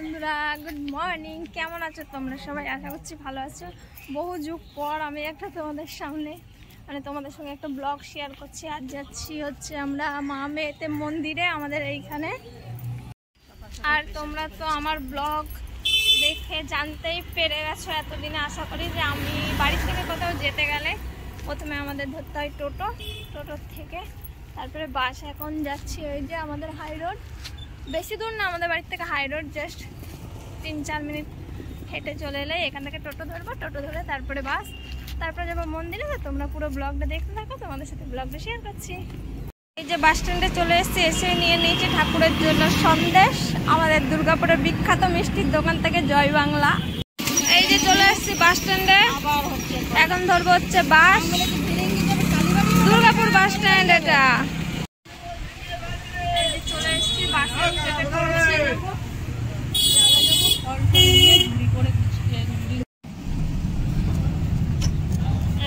বন্ধুরা, good morning. কেমন আছো তোমরা সবাই? আশা করছি ভালো আছো। বহু যুগ পর আমি একটা তোমাদের সামনে তোমাদের সঙ্গে একটা ব্লগ শেয়ার করছি। আজ যাচ্ছি হচ্ছে আমরা মা মেয়েতে মন্দিরে আমাদের এইখানে। আর তোমরা তো আমার ব্লগ দেখে জানতেই পেরে গেছো এতদিনে, আশা করি যে আমি বাড়ি থেকে কোথাও যেতে গেলে প্রথমে আমাদের ধরতে হয় টোটোর থেকে তারপরে বাস। এখন যাচ্ছি ওই যে আমাদের হাই রোড, বেশি দূর না আমাদের বাড়ির থেকে হাই রোড, জাস্ট 3-4 মিনিট হেঁটে চলে এলে এখান থেকে টোটো ধরবো, টোটো ধরে তারপরে বাস, তারপরে যাবো মন্দিরে। তোমরা পুরো ব্লগটা দেখতে থাকো, তোমাদের সাথে ব্লগটা শেয়ার করছি। এই যে বাস স্ট্যান্ডে চলে এসেছি, এসে নিয়ে নিয়েছি ঠাকুরের জন্য সন্দেশ, আমাদের দুর্গাপুরের বিখ্যাত মিষ্টির দোকান থেকে জয় বাংলা। এই যে চলে এসেছি বাস স্ট্যান্ডে, এখন ধরবো হচ্ছে বাস, দুর্গাপুর বাস স্ট্যান্ড। এটা চলে এসেছি বাসে,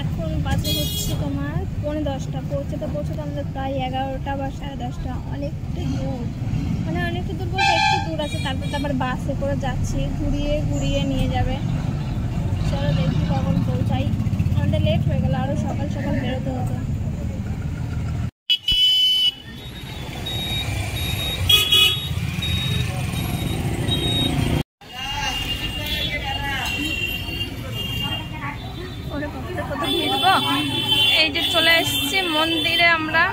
এখন বাজে হচ্ছে তোমার 10:45। পৌঁছতে আমাদের প্রায় 11টা বা 10:30। অনেকটা দূর, অনেকটা দূর বলতে একটু দূর আছে। তারপর আবার বাসে করে যাচ্ছি, ঘুরিয়ে নিয়ে যাবে। চলো দেখি কখন পৌঁছাই। আমাদের লেট হয়ে গেল, আরো সকাল সকাল বেরোতে হতো। এই যে চলে এসেছি মন্দিরে আমরা।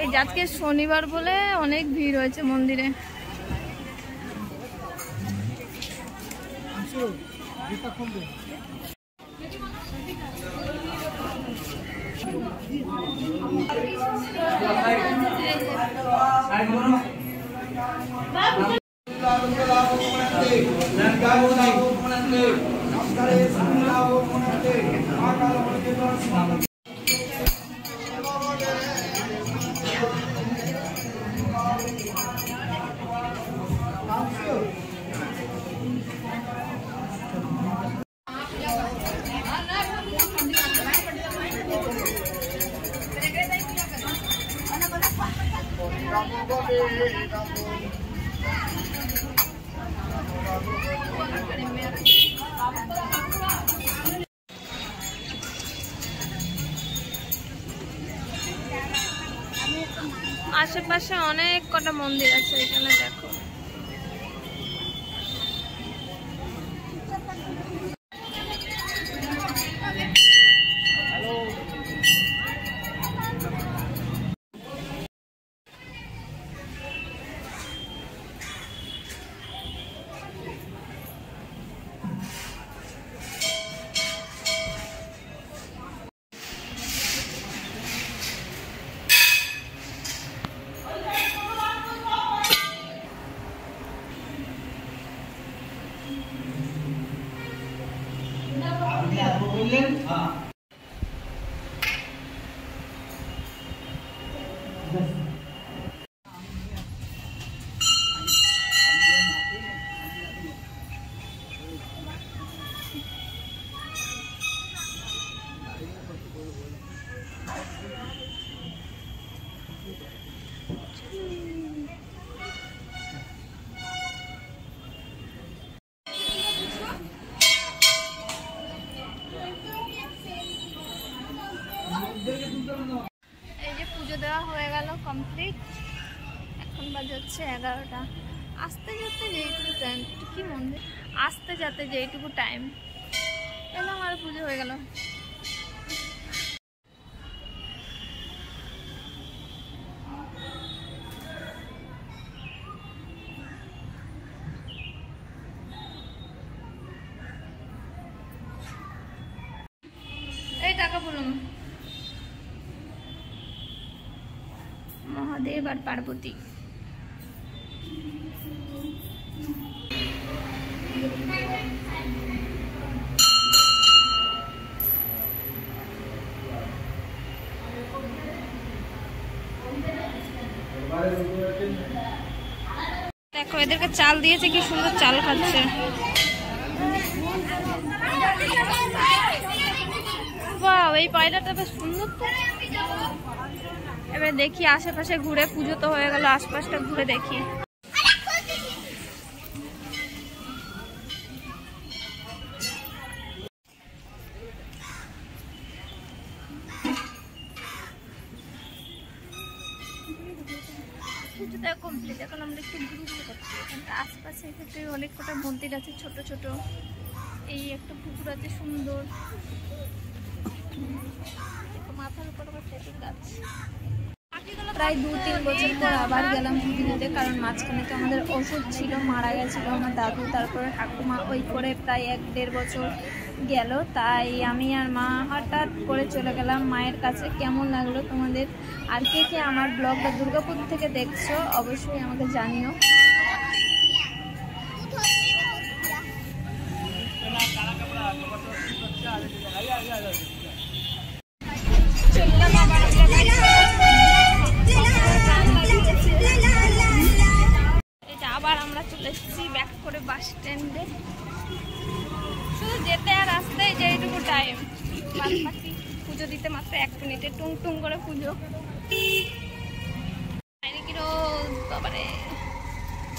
এই আজকে শনিবার বলে অনেক ভিড় হয়েছে মন্দিরে। আশেপাশে অনেক কটা মন্দির আছে, এখানে দেখো। এই যে পুজো দেওয়া হয়ে গেল কমপ্লিট, এখন বাজে হচ্ছে 11টা। আসতে যেতে যেইটুকু টাইম, কি মন্দির, আসতে যেতে যেইটুকু টাইম এলাম আর পুজো হয়ে গেল। এই টাকা বলুন, মহাদেব আর পার্বতী। দেখো এদেরকে চাল দিয়েছে, কি সুন্দর চাল খাচ্ছে। বাহ, এই পায়রাটা বেশ সুন্দর তো। এবার দেখি আশেপাশে ঘুরে, পুজো তো হয়ে গেল, আশপাশটা ঘুরে দেখি। পুজোটা কমপ্লিট, এখন আমরা একটু ঘুরে করছি। এখানটা আশপাশে ক্ষেত্রে অনেক কটা মন্দির আছে ছোট ছোট। এই একটা পুকুর আছে সুন্দর, মাথার উপর তেঁতুল গাছ। প্রায় 2-3 বছর পর আবার গেলাম পুজো দিতে, কারণ মাঝখানে তো আমাদের ওষুধ ছিল, মারা গেছিল আমার দাদু, তারপরে ঠাকুমা, ওই করে প্রায় 1-1.5 বছর গেল। তাই আমি আর মা হঠাৎ করে চলে গেলাম মায়ের কাছে। কেমন লাগলো তোমাদের? আর কে কে আমার ব্লগটা দুর্গাপুর থেকে দেখছো অবশ্যই আমাকে জানিও। আবার আমরা চলে এসেছি ব্যাক করে বাস স্ট্যান্ডে। শুধু যেতে আর আসতে যে এইটুকু টাইম, বাকি পুজো দিতে মাত্র 1 মিনিটে টুং টুং করে পুজো।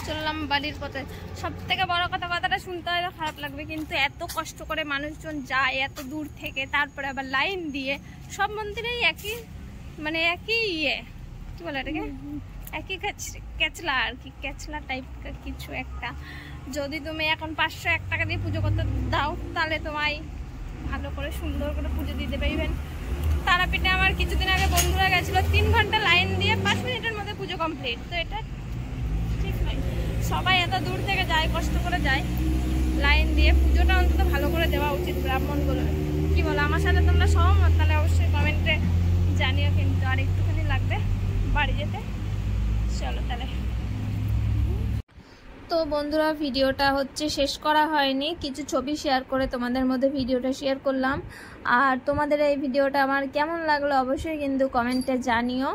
চললাম বাড়ির পথে। সব থেকে বড় কথাটা শুনতে হয়তো খারাপ লাগবে, কিন্তু এত কষ্ট করে মানুষজন যায় এত দূর থেকে, তারপরে আবার লাইন দিয়ে। সব মন্দিরেই একই, মানে একই কি বলে এটাকে, একই ক্যাচলা আর কি, ক্যাচলা টাইপ কিছু একটা। যদি তুমি এখন 501 টাকা দিয়ে পুজো করতে দাও, তাহলে তোমায় ভালো করে সুন্দর করে পুজো দিতে পারবেন। তারাপীঠে আমার কিছুদিন আগে বন্ধুরা গেছিল, 3 ঘন্টা লাইন দিয়ে 5 মিনিটের মধ্যে পুজো কমপ্লিট। তো এটা ঠিক নয়। সবাই এত দূর থেকে যায়, কষ্ট করে যায়, লাইন দিয়ে পুজোটা অন্তত ভালো করে দেওয়া উচিত ব্রাহ্মণগুলো। কি বলো, আমার সাথে তোমরা সহমত? তাহলে অবশ্যই কমেন্টে জানিও। কিন্তু আর একটুখানি লাগবে বাড়ি যেতে। চলো তাহলে। তো বন্ধুরা, ভিডিওটা শেষ করা হয়নি, কিছু ছবি শেয়ার করে তোমাদের মধ্যে ভিডিওটা শেয়ার করলাম। আর তোমাদের এই ভিডিওটা আমার কেমন লাগলো অবশ্যই কিন্তু কমেন্টে জানিও।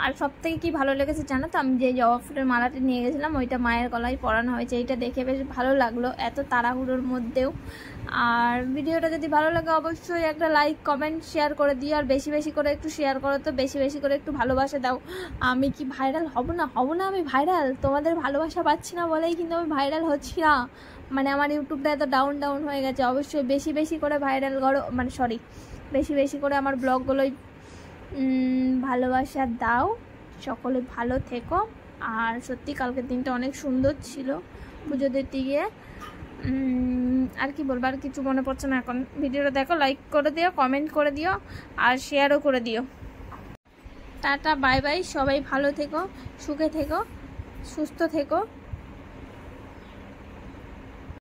আর সব থেকে কী ভালো লেগেছে জানো তো, আমি যে জবা ফুলের মালাটা নিয়ে গেছিলাম ওইটা মায়ের গলায় পরানো হয়েছে। এইটা দেখে বেশ ভালো লাগলো এত তাড়াহুড়োর মধ্যেও। আর ভিডিওটা যদি ভালো লাগে অবশ্যই একটা লাইক কমেন্ট শেয়ার করে দিও। আর বেশি বেশি করে একটু শেয়ার করো, তো বেশি বেশি করে একটু ভালোবাসা দাও। আমি কি ভাইরাল হব না? আমি ভাইরাল, তোমাদের ভালোবাসা পাচ্ছি না বলেই কিন্তু আমি ভাইরাল হচ্ছি না। মানে আমার ইউটিউবটা এত ডাউন হয়ে গেছে। অবশ্যই বেশি বেশি করে ভাইরাল করো, মানে সরি, বেশি বেশি করে আমার ব্লগগুলোই ভালোবাসা দাও। সকলে ভালো থেকো। আর সত্যি কালকের দিনটা অনেক সুন্দর ছিল পুজো দিতে গিয়ে। আর কি বলবো, আর কিছু মনে পড়ছে না এখন। ভিডিওটা দেখো, লাইক করে দিও, কমেন্ট করে দিও, আর শেয়ারও করে দিও। Tata, bye bye. সবাই ভালো থেকো, সুখে থেকো, সুস্থ থেকো।